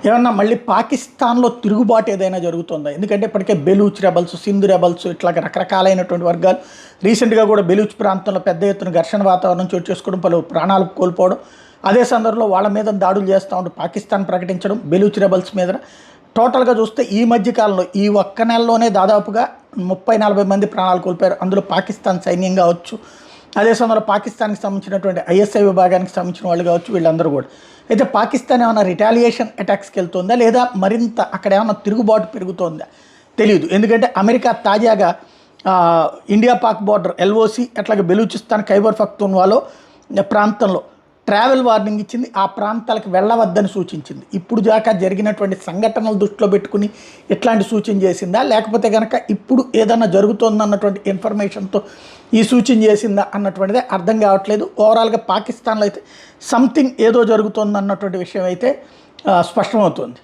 ఏమన్నా మళ్ళీ పాకిస్తాన్లో తిరుగుబాటు ఏదైనా జరుగుతుందా? ఎందుకంటే ఇప్పటికే బెలూచ్ రెబల్స్, సింధు రెబల్స్ ఇట్లా రకరకాలైనటువంటి వర్గాలు రీసెంట్గా కూడా బెలూచ్ ప్రాంతంలో పెద్ద ఎత్తున ఘర్షణ వాతావరణం చోటు చేసుకోవడం, పలు ప్రాణాలు కోల్పోవడం, అదే సందర్భంలో వాళ్ళ మీద దాడులు చేస్తూ ఉంటూ పాకిస్తాన్ ప్రకటించడం బెలూచ్ రెబల్స్ మీద. టోటల్గా చూస్తే ఈ మధ్యకాలంలో ఈ ఒక్క నెలలోనే దాదాపుగా 30-40 మంది ప్రాణాలు కోల్పోయారు. అందులో పాకిస్తాన్ సైన్యం కావచ్చు, అదే సమయంలో పాకిస్తాన్కి సంబంధించినటువంటి ఐఎస్ఐ విభాగానికి సంబంధించిన వాళ్ళు కావచ్చు, వీళ్ళందరూ కూడా. అయితే పాకిస్తాన్ ఏమైనా రిటాలియేషన్ అటాక్స్కి వెళ్తుందా, లేదా మరింత అక్కడ ఏమైనా తిరుగుబాటు పెరుగుతోందా తెలియదు. ఎందుకంటే అమెరికా తాజాగా ఇండియా పాక్ బార్డర్ ఎల్ఓసి అట్లాగే బెలూచిస్తాన్ ఖైబర్ పఖ్తూన్వాలో ప్రాంతంలో ట్రావెల్ వార్నింగ్ ఇచ్చింది. ఆ ప్రాంతాలకు వెళ్ళవద్దని సూచించింది. ఇప్పుడు దాకా జరిగినటువంటి సంఘటనలు దృష్టిలో పెట్టుకుని ఇట్లాంటి సూచన చేసిందా, లేకపోతే కనుక ఇప్పుడు ఏదైనా జరుగుతుందన్నటువంటి ఇన్ఫర్మేషన్తో ఈ సూచన చేసిందా అన్నటువంటిదే అర్థం కావట్లేదు. ఓవరాల్గా పాకిస్తాన్లో అయితే సంథింగ్ ఏదో జరుగుతుందన్నటువంటి విషయం అయితే స్పష్టమవుతుంది.